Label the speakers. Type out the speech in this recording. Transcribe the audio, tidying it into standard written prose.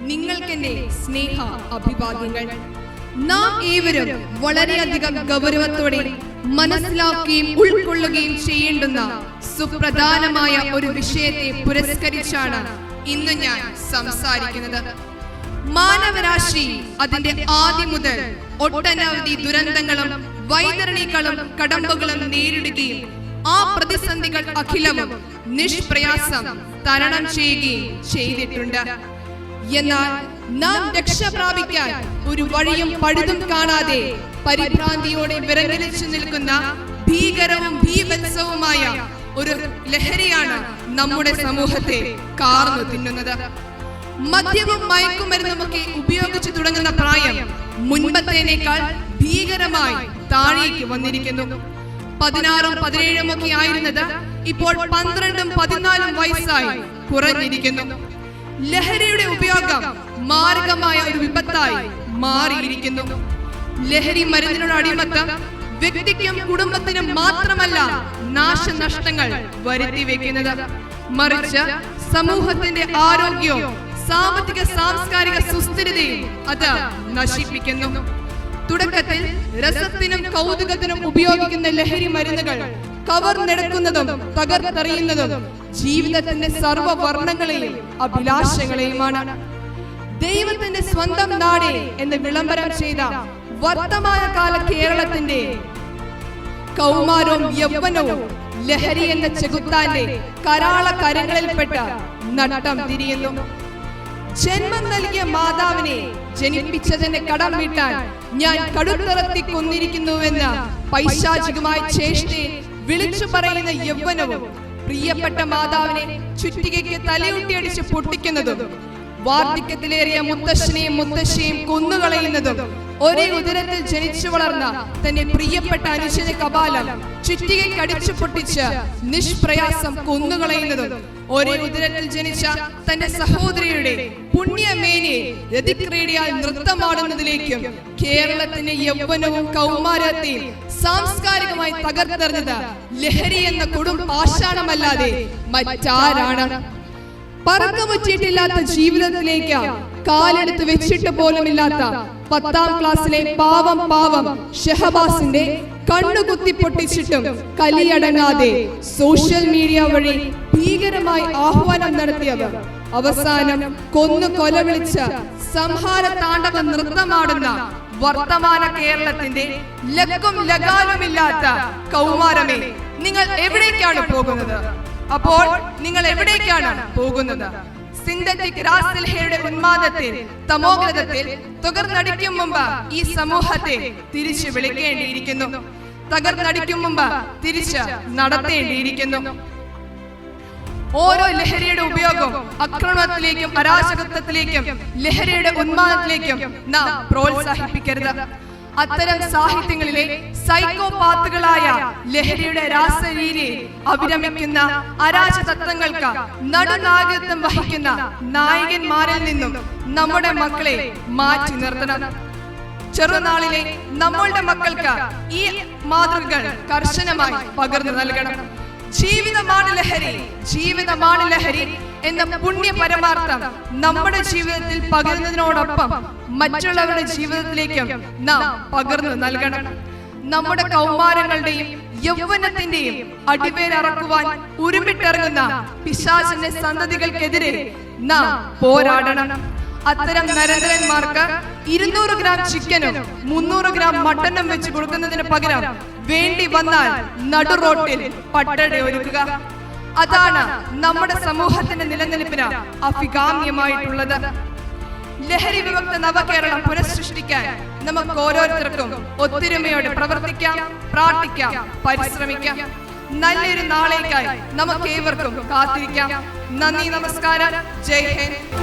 Speaker 1: നിങ്ങൾക്കെന്റെ സ്നേഹ അഭിവാദ്യങ്ങൾ. നാം ഏവരും വളരെയധികം ഗൗരവത്തോടെ മനസ്സിലാക്കുകയും ഉൾക്കൊള്ളുകയും ചെയ്യേണ്ടുന്ന സുപ്രധാനമായ ഒരു വിഷയത്തെ പുരസ്കരിച്ചാണ് ഇന്ന് ഞാൻ സംസാരിക്കുന്നത്. മാനവരാശി അതിന്റെ ആദ്യം മുതൽ ഒട്ടനവധി ദുരന്തങ്ങളും വൈതരണികളും കടമ്പകളും നേരിടുകയും ആ പ്രതിസന്ധികൾ അഖിലവും നിഷ്പ്രയാസം തരണം ചെയ്യുകയും ചെയ്തിട്ടുണ്ട്. എന്നാൽ നാം രക്ഷ പ്രാപിക്കാൻ ഒരു വഴിയും പഴുതും കാണാതെ പരിഭ്രാന്തിയോടെ വിറങ്ങലിച്ചു നിൽക്കുന്ന ഭീകരവും ഭീഭത്സവുമായ ഒരു ലഹരിയാണ് നമ്മുടെ സമൂഹത്തെ കാർന്നു തിന്നുന്നത്. മദ്യവും മയക്കുമരുന്നുമൊക്കെ ഉപയോഗിച്ചു തുടങ്ങുന്ന പ്രായം മുൻപത്തേനേക്കാൾ ഭീകരമായി താഴേക്ക് വന്നിരിക്കുന്നു. 16ഉം 17ഉം ഒക്കെ ആയിരുന്നത് ഇപ്പോൾ 12ഉം 14ഉം വയസ്സായി കുറഞ്ഞിരിക്കുന്നു. ലഹരിയുടെ ഉപയോഗം മാരകമായ ഒരു വിപത്തായി മാറിയിരിക്കുന്നു. ലഹരി മരുന്നിനുള്ള അടിമത്തം വ്യക്തിക്കും കുടുംബത്തിനും മാത്രമല്ല നാശനഷ്ടങ്ങൾ വരുത്തി വെക്കുന്നത്, മറിച്ച് സമൂഹത്തിന്റെ ആരോഗ്യവും സാമ്പത്തിക സാംസ്കാരിക സുസ്ഥിരതയും അത് നശിപ്പിക്കുന്നു. തുടക്കത്തിൽ രസത്തിനും കൗതുകത്തിനും ഉപയോഗിക്കുന്ന ലഹരി മരുന്നുകൾ കവർന്നെടുക്കുന്നതും തകർത്തെറിയുന്നതും ജീവിതത്തിന്റെ സർവ്വവർണ്ണങ്ങളെയും അഭിലാഷങ്ങളെയുമാണ്. ദൈവത്തിന്റെ സ്വന്തം നാട് എന്ന് വിളംബരം ചെയ്ത വർത്തമാനകാല കേരളത്തിന്റെ കൗമാരവും യൗവനവും ലഹരി എന്ന ചെകുത്താന്റെ കരാള കരങ്ങളിൽപ്പെട്ട് നട്ടം തിരിയുന്നു. ജന്മം നൽകിയ മാതാവിനെ ജനിപ്പിച്ചതിന്റെ കടം വീട്ടാൻ ഞാൻ കടുത്തറത്തി കൊന്നിരിക്കുന്നുവെന്ന പൈശാചികമായ ചേഷ്ടയെ വിളിച്ചു പറയുന്ന യൗവനവും പ്രിയപ്പെട്ട മാതാവിനെ ചുറ്റികയ്ക്ക് തലയൂട്ടിയടിച്ച് പൊട്ടിക്കുന്നതും വാർദ്ധക്യത്തിലേറിയ മുത്തശ്ശനെയും മുത്തശ്ശിയെയും കൊന്നുകളയുന്നതും ഒരേ ഉദരത്തിൽ ജനിച്ചു വളർന്ന തന്റെ പ്രിയപ്പെട്ട അനുജന്റെ കപാലം ചുറ്റികയ്ക്ക് അടിച്ചു പൊട്ടിച്ച് നിഷ്പ്രയാസം കൊന്നുകളയുന്നതും ഒരേ ഉദരത്തിൽ ജനിച്ച തന്റെ സഹോദരിയുടെ പുണ്യമേനിയെ രതിക്രീഡയാൽ നൃത്തമാടുന്നതിലേക്കും കേരളത്തിന്റെ യൗവനവും കൗമാരത്തെയും സാംസ്കാരികമായി തകർത്തെറിഞ്ഞത് ലഹരി എന്ന കൊടും പാഷാണമല്ലാതെ മറ്റാരാണ്? പറക്കമുറ്റിയിട്ടില്ലാത്ത ജീവിതത്തിലേക്ക് കാലെടുത്ത് വെച്ചിട്ട് പോലുമില്ലാത്ത 10ാം ക്ലാസ്സിലെ പാവം ഷഹബാസിന്റെ കണ്ണുകുത്തി പൊട്ടിച്ചിട്ടും കലിയടങ്ങാതെ സോഷ്യൽ മീഡിയ വഴി ഭീകരമായി ആഹ്വാനം നടത്തിയവർ അവസാനം കൊന്നു കൊലവിളിച്ച് സംഹാര താണ്ഡവ നൃത്തമാടുന്ന വർത്തമാന കേരളത്തിന്റെ ലക്കും ലഗാലുമില്ലാത്ത കൗമാരമേ, നിങ്ങൾ എവിടേക്കാണ് പോകുന്നത്? അപ്പോൾ നിങ്ങൾ എവിടേക്കാണ് പോകുന്നത്? സിന്തറ്റിക് രാസലഹരിയുടെ ഉന്മാദത്തിൽ തമോഗതത്തിൽ തകർന്നടിക്കും മുമ്പ് ഈ സമൂഹത്തെ തിരിച്ചു വിളിക്കേണ്ടിയിരിക്കുന്നു. തകർന്നടിക്കും മുമ്പ് തിരിച്ച് നടത്തേണ്ടിയിരിക്കുന്നു. ഓരോ ലഹരിയുടെ ഉപയോഗവും അക്രമത്തിലേക്കും അരാജകത്വത്തിലേക്കും ലഹരിയുടെ ഉന്മാദത്തിലേക്കും നാം പ്രോത്സാഹിപ്പിക്കരുത്. അത്തരം സാഹിത്യങ്ങളിലെ സൈക്കോപാത്തുകളായ ലഹരിയുടെ രാസരീതിയെ അഭിരമിക്കുന്ന അരാജതത്വങ്ങൾക്ക് നടുനായകത്വം വഹിക്കുന്ന നായകന്മാരിൽ നിന്നും നമ്മുടെ മക്കളെ മാറ്റി നിർത്തണം. ചെറുനാളിലെ നമ്മളുടെ മക്കൾക്ക് ഈ മാതൃകകൾ കർശനമായി പകർന്നു നൽകണം. ജീവിതമാണ് ലഹരി എന്ന പുണ്യ പരമാർത്ഥം നമ്മുടെ ജീവിതത്തിൽ പകരുന്നതിനോടൊപ്പം മറ്റുള്ളവരുടെ ജീവിതത്തിലേക്കും നാം പകർന്നു നൽകണം. നമ്മുടെ കൗമാരങ്ങളുടെയും യൗവനത്തിന്റെയും അടിവേരറക്കുവാൻ ഉരുമിട്ടിറങ്ങുന്ന പിശാചിന്റെ സന്തതികൾക്കെതിരെ നാം പോരാടണം. അത്തരം നരേന്ദ്രന്മാർക്ക് 200 ഗ്രാം ചിക്കനും 300 ഗ്രാം മട്ടനും വെച്ച് കൊടുക്കുന്നതിന് പകരം വേണ്ടി വന്നാൽ നടു റോട്ടിൽ പട്ടട ഒരുക്കുക. അതാണ് നമ്മുടെ സമൂഹത്തിന്റെ നിലനിൽപ്പിന് അഭികാമ്യമായിട്ടുള്ളത്. ലഹരി വിമുക്ത നവകേരളം പുനഃസൃഷ്ടിക്കാൻ നമുക്ക് ഓരോരുത്തർക്കും ഒത്തൊരുമയോടെ പ്രവർത്തിക്കാം, പ്രാർത്ഥിക്കാം, പരിശ്രമിക്കാം. നല്ലൊരു നാളേക്കായി നമുക്ക് ഏവർക്കും കാത്തിരിക്കാം. നന്ദി, നമസ്കാരം, ജയ് ഹിന്ദ്.